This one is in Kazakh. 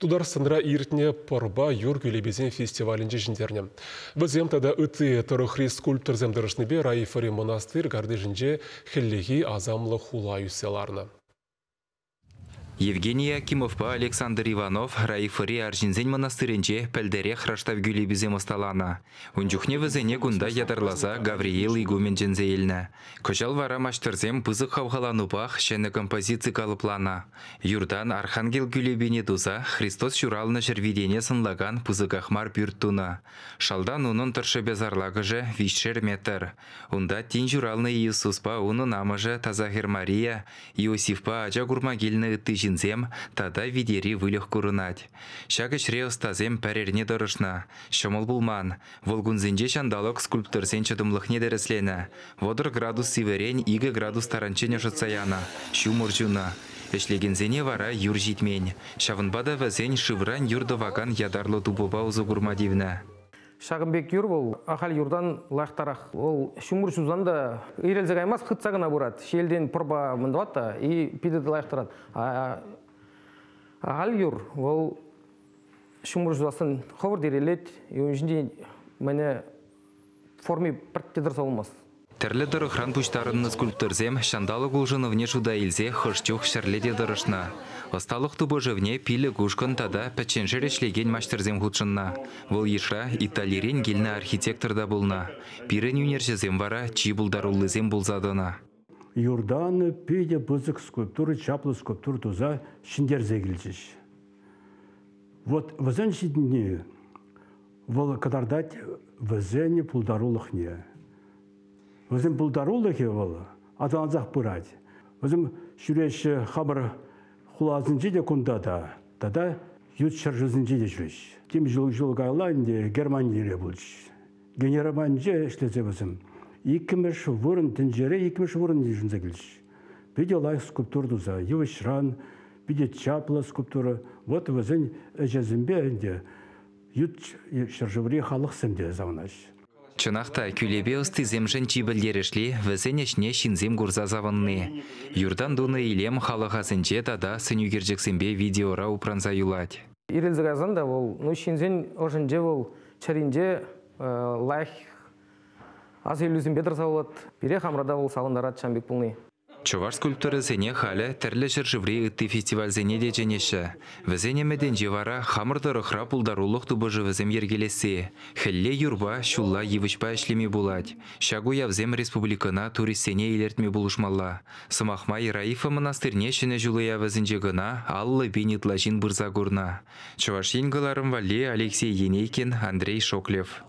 Тудар сындыра иртне порба юр күлебезен фестивалінде жіндеріне. Візем тада үті тұрықри скульптор земдірішні бе Раифари монастыр гарды жінде хіллеги азамлы хула юселарны. Евгений Акимовпа Александр Иванов Раифари Аржинзен монастыренче пәлдере храштав гүлебезе масталана. Унчухне візене гунда ядарлаза Гавриил игумен жензейлні. Көжал вара маштырзем пызық хавғаланупах шәні композиция калыплана. Юрдан Архангел гүлебене дуза Христос шуралны жервидене сынлаган пызық ахмар бюрттуна. Шалдан унын тұршы безарлагыжы вишер метр. Унда тин журалны Иисуспа уны намыжы Тазахир Мария, Иосифпа ажа гурмагелні үтті жинзем, тада видери вылех курынать. Шагыш реостазем пәрерне дұрышна. Шомыл булман. Волгунзенже шандалок скульпторсен чыдымлықне дәріслені. Водыр градус сиверен, 2 градус таранчене жытсаяна. Шу мұржуна. Эшлегензене вара юр житмен. Шавынбада вәзен шывран юрдоваган ядарлы тубоба узы гурмадивна. Шағынбек юр бол, ақал юрдан лақтарақ. Ол шумыр шузан да ирелзек аймас қытсағына бұрат. Шелден пұрба мұндаватта, и пидеді лақтарат. Ақал юр, ол шумыр шузасын қовыр дерелет, өңжінде мәне форми пірттедір салмас. Тәрлі дұрықран пұштарынны скульпторзем шандалы гулжыновне жуда илзе хышчух шарледе дұрышна. Осталық тубы жывне пилі гушкын тада пәтченшер ешлеген маштырзем худшынна. Вол ешра италирен гелні архитекторда болна. Пирен юнершезем вара чи бұлдарулызем бұлзадына. Юрдан пейде бұзық скульптуры, чаплы скульптуры туза шиндерзе келжеш. Вот візен шидіне, вол кадардать візені бұлдарулық не. Өзім бұлдарулығы ол, адаңызақ бұрад. Өзім жүреш қабыр құлазынжы де күнда да, тада ют шаржызынжы де жүреш. Тем жыл ғайлайынде Германияре бұлш. Генерабанжы ішлезе өзім. 2 вұрын тінжері, 2 вұрын дежінзе келш. Біде лай скульптурдуза, евішран, біде чаплы скульптура. Вот өзін әжезімбе әнде ют шаржывыре халық сәмде завынаш. Чынақта күлебе ұсты земжен чибілдерешлі візенешне шинзем гурза завынны. Юрдан дуны илем халығасынче тада сынюгерджексенбе видеора упранза юлать. Ирелзік азанда ол, шинзен ожынже ол чаринже лайх аз елюзін бедір сауылат. Бере хамрада ол салындарат шамбек бұлны. Чуваш скульптуры зене халі тәрлі жыржыври үтті фестиваль зене де женеші. Візене мәден жевара хамырды рықра пұлдарулық тубыжы візем ергелесі. Хілле юрба шулла евішпа әшлеме булать. Шагу явзем республикана туристене елертме булышмалла. Сымахмай Раифа монастырне шыны жулыя візінже гына аллы бенетлажин бұрза гурна. Чуваш енгіларым вали Алексей Енейкин, Андрей Шоклев.